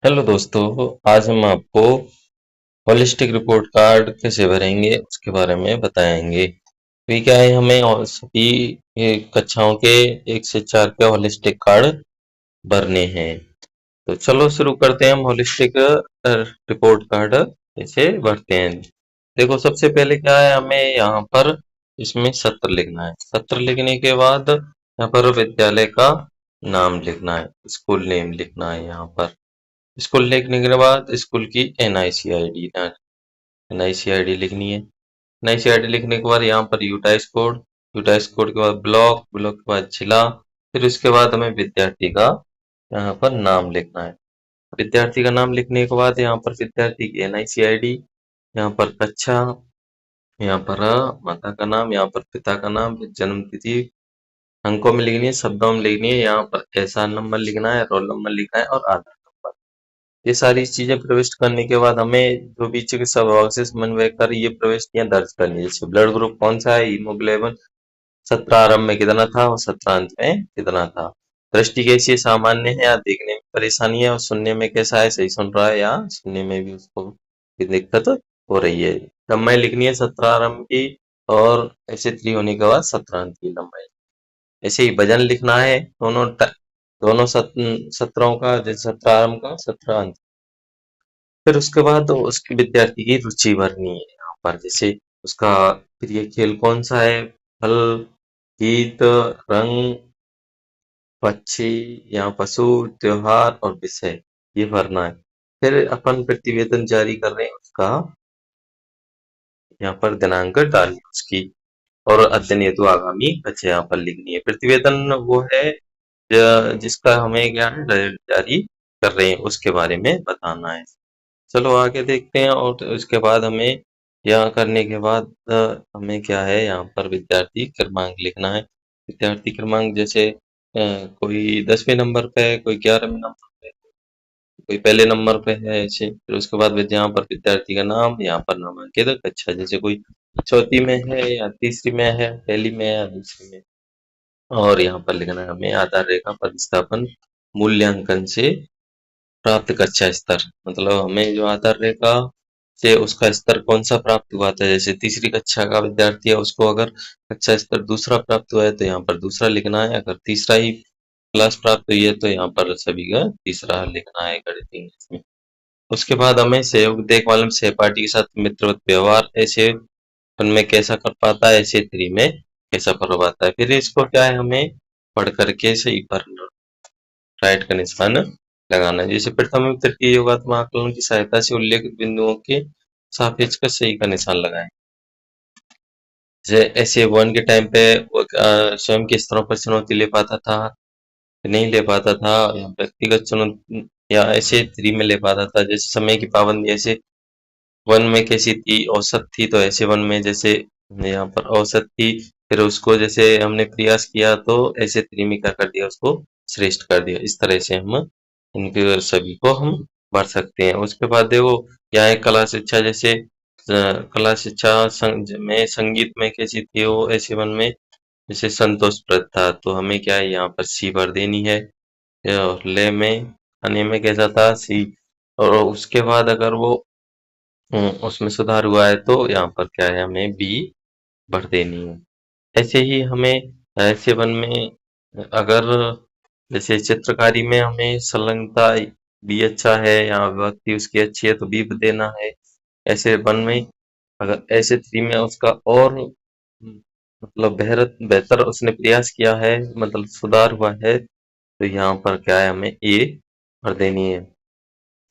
Hello दोस्तों। आज हम आपको होलिस्टिक रिपोर्ट कार्ड कैसे भरेंगे उसके बारे में बताएंगे। तो ये क्या है, हमें और सभी ये कक्षाओं के 1 से 4 के होलिस्टिक कार्ड भरने हैं। तो चलो शुरू करते हैं। हम होलिस्टिक रिपोर्ट कार्ड कैसे भरते हैं। देखो, सबसे पहले क्या है, हमें यहाँ पर इसमें सत्र लिखना है। सत्र लिखने के बाद यहाँ पर विद्यालय का नाम लिखना है, स्कूल नेम लिखना है। यहाँ पर स्कूल लिखने के बाद स्कूल की एनआईसी आईडी एनआईसी आईडी लिखनी है। एनआईसी आईडी लिखने के बाद यहाँ पर यूटाइस कोड, यूटाइस कोड के बाद ब्लॉक, ब्लॉक के बाद जिला, फिर उसके बाद हमें विद्यार्थी का यहाँ पर नाम लिखना है। विद्यार्थी का नाम लिखने के बाद यहाँ पर विद्यार्थी की एनआईसी आईडी, यहाँ पर कक्षा, यहाँ पर माता का नाम, यहाँ पर पिता का नाम, फिर जन्म तिथि अंकों में लिखनी है, शब्दों में लिखनी है। यहाँ पर एसआर नंबर लिखना है, रोल नंबर लिखना है और आधार नंबर। ये सारी चीजें प्रविष्ट करने के बाद हमें जो भी चिकित्सा विभाग से समन्वय कर ये प्रविष्टियां दर्ज करनी है। जैसे ब्लड ग्रुप कौन सा है, हीमोग्लोबिन 17 आरंभ में कितना था और 17 अंत में कितना था। दृष्टि कैसी है, सामान्य है या देखने में परेशानी है, और सुनने में कैसा है, सही सुन रहा है या सुनने में भी उसको भी दिक्कत हो रही है। लंबाई लिखनी है 17 आरंभ की, और ऐसे 3 होने के बाद 17 अंक की लंबाई। ऐसे ही वजन लिखना है दोनों सत्रों का, जैसे 17 आरंभ का 17 अंक। फिर उसके बाद उसकी विद्यार्थी की रुचि भरनी है यहाँ पर। जैसे उसका प्रिय खेल कौन सा है, फल, गीत, रंग, पक्षी, यहाँ पशु, त्योहार और विषय, ये भरना है। फिर अपन प्रतिवेदन जारी कर रहे हैं उसका, यहाँ पर दिनांक डालनी है उसकी, और अध्ययन हेतु आगामी कक्षा यहाँ पर लिखनी है। प्रतिवेदन वो है जिसका हमें क्या है, रिजल्ट जारी कर रहे हैं उसके बारे में बताना है। चलो आगे देखते हैं। और तो इसके बाद हमें यहाँ करने के बाद हमें क्या है, यहाँ पर विद्यार्थी क्रमांक लिखना है। विद्यार्थी क्रमांक जैसे कोई 10वें नंबर पे है, कोई 11वें नंबर पे है, कोई पहले नंबर पे है, ऐसे। फिर उसके बाद यहाँ पर विद्यार्थी का नाम, यहाँ पर नामांकित कक्षा, जैसे कोई चौथी में है या तीसरी में है, पहली में है या दूसरी में। और यहाँ पर लिखना है हमें आधार रेखा प्रतिस्थापन मूल्यांकन से प्राप्त कक्षा स्तर। मतलब हमें जो आधार रेखा से उसका स्तर कौन सा प्राप्त हुआ था, जैसे तीसरी कक्षा का विद्यार्थी है, उसको अगर कक्षा स्तर दूसरा प्राप्त हुआ है तो यहाँ पर दूसरा लिखना है। अगर तीसरा ही क्लास प्राप्त हुई है तो यहाँ पर सभी का तीसरा लिखना है गणित इंग्लिश में। उसके बाद हमें सहयोग देखभाल में सहपाठी के साथ मित्रवत व्यवहार, ऐसे उनमें कैसा कर पाता है, ऐसे 3 में कैसा कर पाता है। फिर इसको क्या है, हमें पढ़ करके सही पर राइट का निशान लगाना है। जैसे प्रथम एवं तृतीय योगात्मक आकलन की सहायता से उल्लेखित बिंदुओं के सापेक्ष का सही का निशान लगाएं। जैसे ऐसे 1 के टाइम पे वो स्वयं के स्तरों पर चुनौती ले पाता था, नहीं ले पाता था, या व्यक्तिगत चुनौती, या ऐसे 3 में ले पाता था। जैसे समय की पाबंदी, ऐसे 1 में कैसी थी, औसत थी, तो ऐसे 1 में जैसे यहाँ पर औसत थी, फिर उसको जैसे हमने प्रयास किया तो ऐसे 3 में क्या कर दिया, उसको श्रेष्ठ कर दिया। इस तरह से हम इनके सभी को हम भर सकते हैं। उसके बाद देखो, यहाँ है कला शिक्षा, जैसे कला शिक्षा में संगीत में कैसी थी, वो ऐसे 1 में जैसे संतोषप्रद था, तो हमें क्या है, यहाँ पर सी भर देनी है। और लय में, खाने में कैसा था, सी। और उसके बाद अगर वो उसमें सुधार हुआ है तो यहाँ पर क्या है, हमें बी भर देनी है। ऐसे ही हमें ऐसे 1 में अगर जैसे चित्रकारी में हमें संलग्नता बी अच्छा है, या विभक्ति उसकी अच्छी है तो बी देना है। ऐसे 1 में अगर ऐसे 3 में उसका और मतलब बेहतर उसने प्रयास किया है, मतलब सुधार हुआ है, तो यहाँ पर क्या है, हमें ए भर देनी है।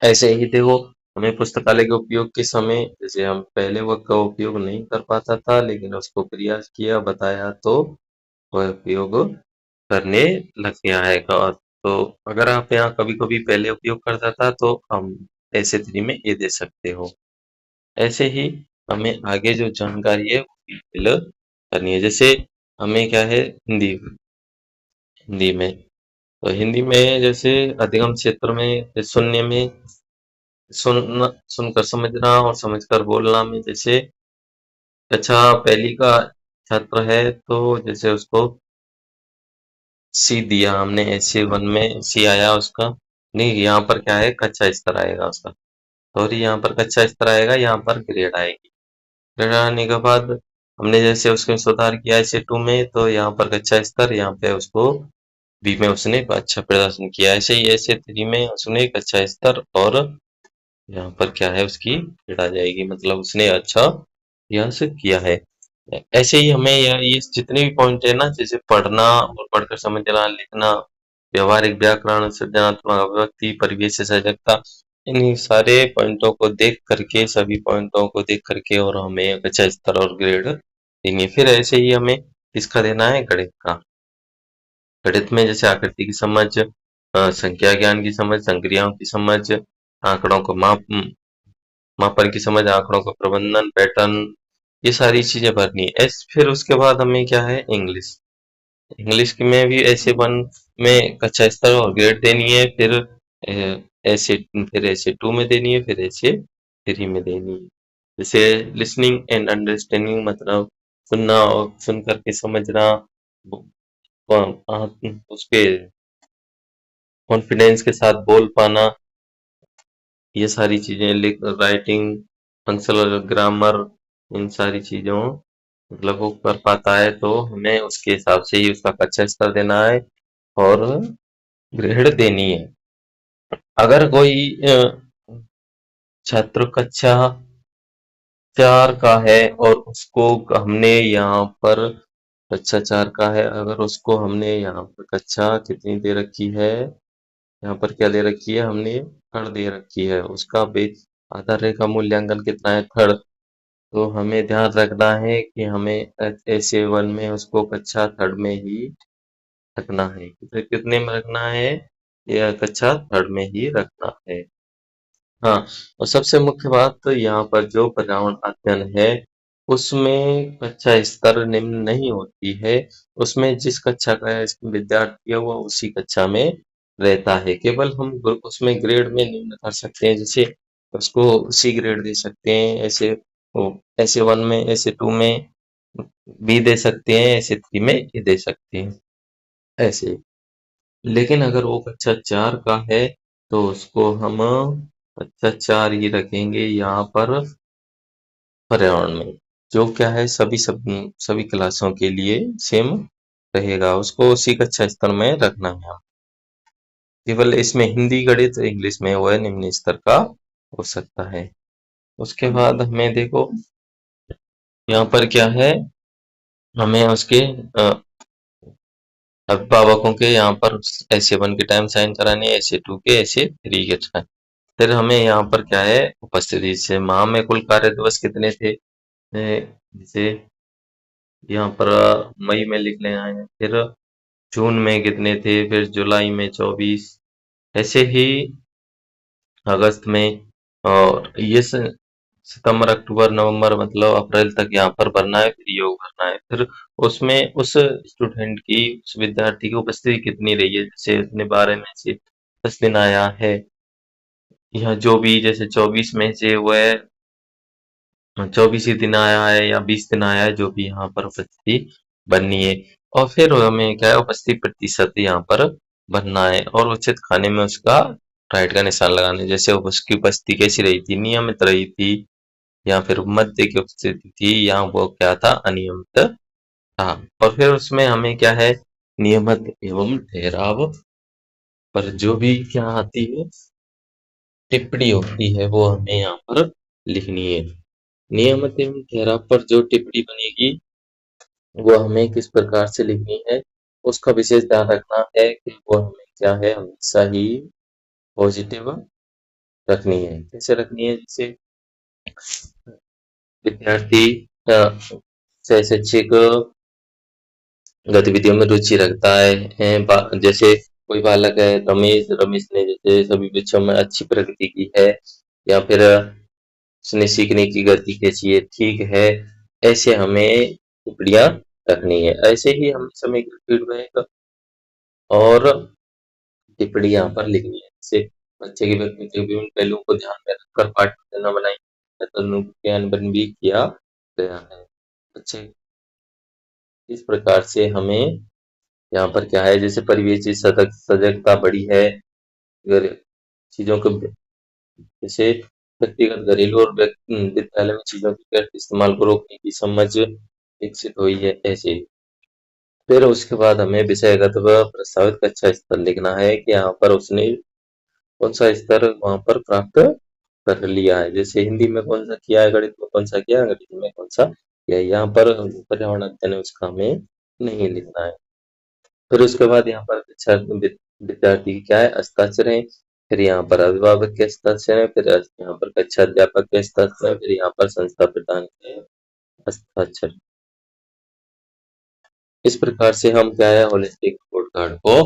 ऐसे ही देखो, हमें पुस्तकालय के उपयोग के समय, जैसे हम पहले वक्त का उपयोग नहीं कर पाता था, लेकिन उसको प्रयास किया, बताया, तो वह उपयोग करने लग गया है। और तो अगर आप यहाँ कभी कभी पहले उपयोग करता था तो हम ऐसे 3 में ये दे सकते हो। ऐसे ही हमें आगे जो जानकारी है वो फिल करनी है। जैसे हमें क्या है, हिंदी, हिंदी में, तो हिंदी में जैसे अधिगम क्षेत्र में सुनने में, सुनकर समझना और समझकर बोलना में, जैसे कक्षा पहली का छात्र है तो जैसे उसको सी दिया हमने, ऐसे 1 में सी आया उसका। नहीं, यहाँ पर क्या है, कच्चा स्तर आएगा उसका। सॉरी, यहाँ पर कच्चा स्तर आएगा, यहाँ पर ग्रेड आएगी। ग्रेड आने के बाद हमने जैसे उसमें सुधार किया ऐसे 2 में, तो यहाँ पर कच्चा स्तर, यहाँ पे उसको बी में उसने अच्छा प्रदर्शन किया। ऐसे ही ऐसे 3 में उसने कच्चा स्तर, और यहाँ पर क्या है, उसकी ग्रेड आ जाएगी, मतलब उसने अच्छा यहाँ से किया है। ऐसे ही हमें ये जितने भी पॉइंट है ना, जैसे पढ़ना और पढ़कर समझना, लिखना, व्यवहारिक व्याकरण, सृजनात्मक अभिव्यक्ति, परिवेश से सजगता, इन सारे पॉइंटों को देख करके, सभी पॉइंटों को देख करके, और हमें अच्छा स्तर और ग्रेड देनी है। फिर ऐसे ही हमें किसका देना है, गणित का। गणित में जैसे आकृति की समझ, संख्या ज्ञान की समझ, संक्रियाओं की समझ, आंकड़ों को मापन की समझ, आंकड़ों का प्रबंधन, पैटर्न, ये सारी चीजें भरनी है। फिर उसके बाद हमें क्या है, इंग्लिश। इंग्लिश में भी ऐसे 1 में कच्चा स्तर और ग्रेड देनी है, फिर ऐसे 2 में देनी है, फिर ऐसे 3 में देनी है। जैसे लिसनिंग एंड अंडरस्टैंडिंग, मतलब सुनना और सुन करके समझना, उसके कॉन्फिडेंस के साथ बोल पाना, ये सारी चीजें, लिख राइटिंग, फंक्शनल ग्रामर, इन सारी चीजों मतलब वो कर पाता है, तो हमें उसके हिसाब से ही उसका कच्चा स्तर देना है और ग्रेड देनी है। अगर कोई छात्र कक्षा 4 का है और उसको हमने यहाँ पर कक्षा 4 का है, अगर उसको हमने यहाँ पर कक्षा कितनी दे रखी है, यहाँ पर क्या दे रखी है, हमने थर्ड दे रखी है, उसका बेस आधार रेखा मूल्यांकन कितना है, थर्ड। तो हमें ध्यान रखना है कि हमें ऐसे 1 में उसको कक्षा थर्ड में ही रखना है। तो कितने में रखना है, यह कक्षा थर्ड में ही रखना है। हाँ, और सबसे मुख्य बात तो यहाँ पर जो पर्यावरण अध्ययन है, उसमें कक्षा स्तर निम्न नहीं होती है। उसमें जिस कक्षा का विद्यार्थी है, वो उसी कक्षा में रहता है। केवल हम उसमें ग्रेड में निम्न कर सकते हैं, जैसे उसको सी ग्रेड दे सकते हैं, ऐसे 1 में, ऐसे 2 में बी दे सकते हैं, ऐसे 3 में ए दे सकते हैं, ऐसे। लेकिन अगर वो कक्षा 4 का है, तो उसको हम कक्षा 4 ही रखेंगे यहाँ पर पर्यावरण में, जो क्या है, सभी क्लासों के लिए सेम रहेगा, उसको उसी कक्षा स्तर में रखना है। केवल इसमें हिंदी, गणित, इंग्लिश में वो है निम्न स्तर का हो सकता है। उसके बाद हमें देखो, यहाँ पर क्या है, हमें उसके अभिभावकों के यहाँ पर ऐसे 1 के टाइम साइन कराने, ऐसे 2 के, ऐसे 3 के टाइम। फिर हमें यहाँ पर क्या है, उपस्थिति से माह में कुल कार्य दिवस कितने थे, जैसे यहाँ पर मई में लिख लेना है, फिर जून में कितने थे, फिर जुलाई में 24, ऐसे ही अगस्त में, और ये सितंबर, अक्टूबर, नवंबर, मतलब अप्रैल तक यहाँ पर भरना है, फिर योग भरना है। फिर उसमें उस स्टूडेंट की, उस विद्यार्थी की उपस्थिति कितनी रही है, जैसे उसने 12 में से 10 दिन आया है, या जो भी, जैसे 24 में से वह 24 ही दिन आया है या 20 दिन आया है, जो भी यहाँ पर उपस्थिति बननी है। और फिर हमें क्या है, उपस्थिति प्रतिशत यहाँ पर भरना है, और उचित खाने में उसका राइट का निशान लगाना है। जैसे उसकी उपस्थिति कैसी रही थी, नियमित रही थी, या फिर मध्य की उपस्थिति थी, या वो क्या था, अनियमित था। और फिर उसमें हमें क्या है, नियमित एवं ठहराव पर जो भी क्या आती है, टिप्पणी होती है, वो हमें यहाँ पर लिखनी है। नियमित एवं ठहराव पर जो टिप्पणी बनेगी, वो हमें किस प्रकार से लिखनी है, उसका विशेष ध्यान रखना है कि वो हमें क्या है, हमेशा ही पॉजिटिव रखनी है। कैसे रखनी है, जैसे विद्यार्थी शैक्षिक गतिविधियों में रुचि रखता है, जैसे कोई बालक है, रमेश रमेश ने जैसे सभी विषयों में अच्छी प्रगति की है, या फिर उसने सीखने की गति कैसी है, ठीक है, ऐसे हमें टिप्पणियां रखनी है। ऐसे ही हम समग्र फीडबैक और टिप्पणी यहाँ पर लिखनी है, जैसे बच्चे के व्यक्तित्व के विभिन्न पहलुओं को ध्यान में रखकर पाठ्य योजना बनाई, क्रियान्वयन भी किया गया है। बच्चे इस प्रकार से हमें यहाँ पर क्या है, जैसे परिवेश की सजगता बढ़ी है, अगर चीजों को, जैसे व्यक्तिगत, घरेलू और विद्यालय में चीजों के गलत इस्तेमाल को रोकने की समझ विकसित हुई है, ऐसे। फिर उसके बाद हमें विषयगत व प्रस्तावित कक्षा स्तर लिखना है कि यहाँ पर उसने कौन सा स्तर वहां पर प्राप्त कर लिया है। जैसे हिंदी में कौन सा किया है, गणित में कौन सा किया है, अंग्रेजी में कौन सा किया है। यहाँ पर पर्यावरण अध्ययन है उसका हमें नहीं लिखना है। फिर उसके बाद यहाँ पर कक्षा विद्यार्थी की क्या है, हस्ताक्षर है। फिर यहाँ पर अभिभावक के हस्ताक्षर है। फिर यहाँ पर कक्षा अध्यापक के हस्ताक्षर है। फिर यहाँ पर संस्था प्रधान के हस्ताक्षर। इस प्रकार से हम क्या है, होलिस्टिक रिपोर्ट कार्ड को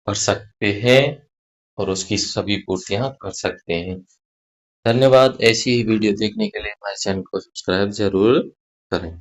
कर सकते हैं और उसकी सभी पूर्तियां कर सकते हैं। धन्यवाद। ऐसी ही वीडियो देखने के लिए हमारे चैनल को सब्सक्राइब जरूर करें।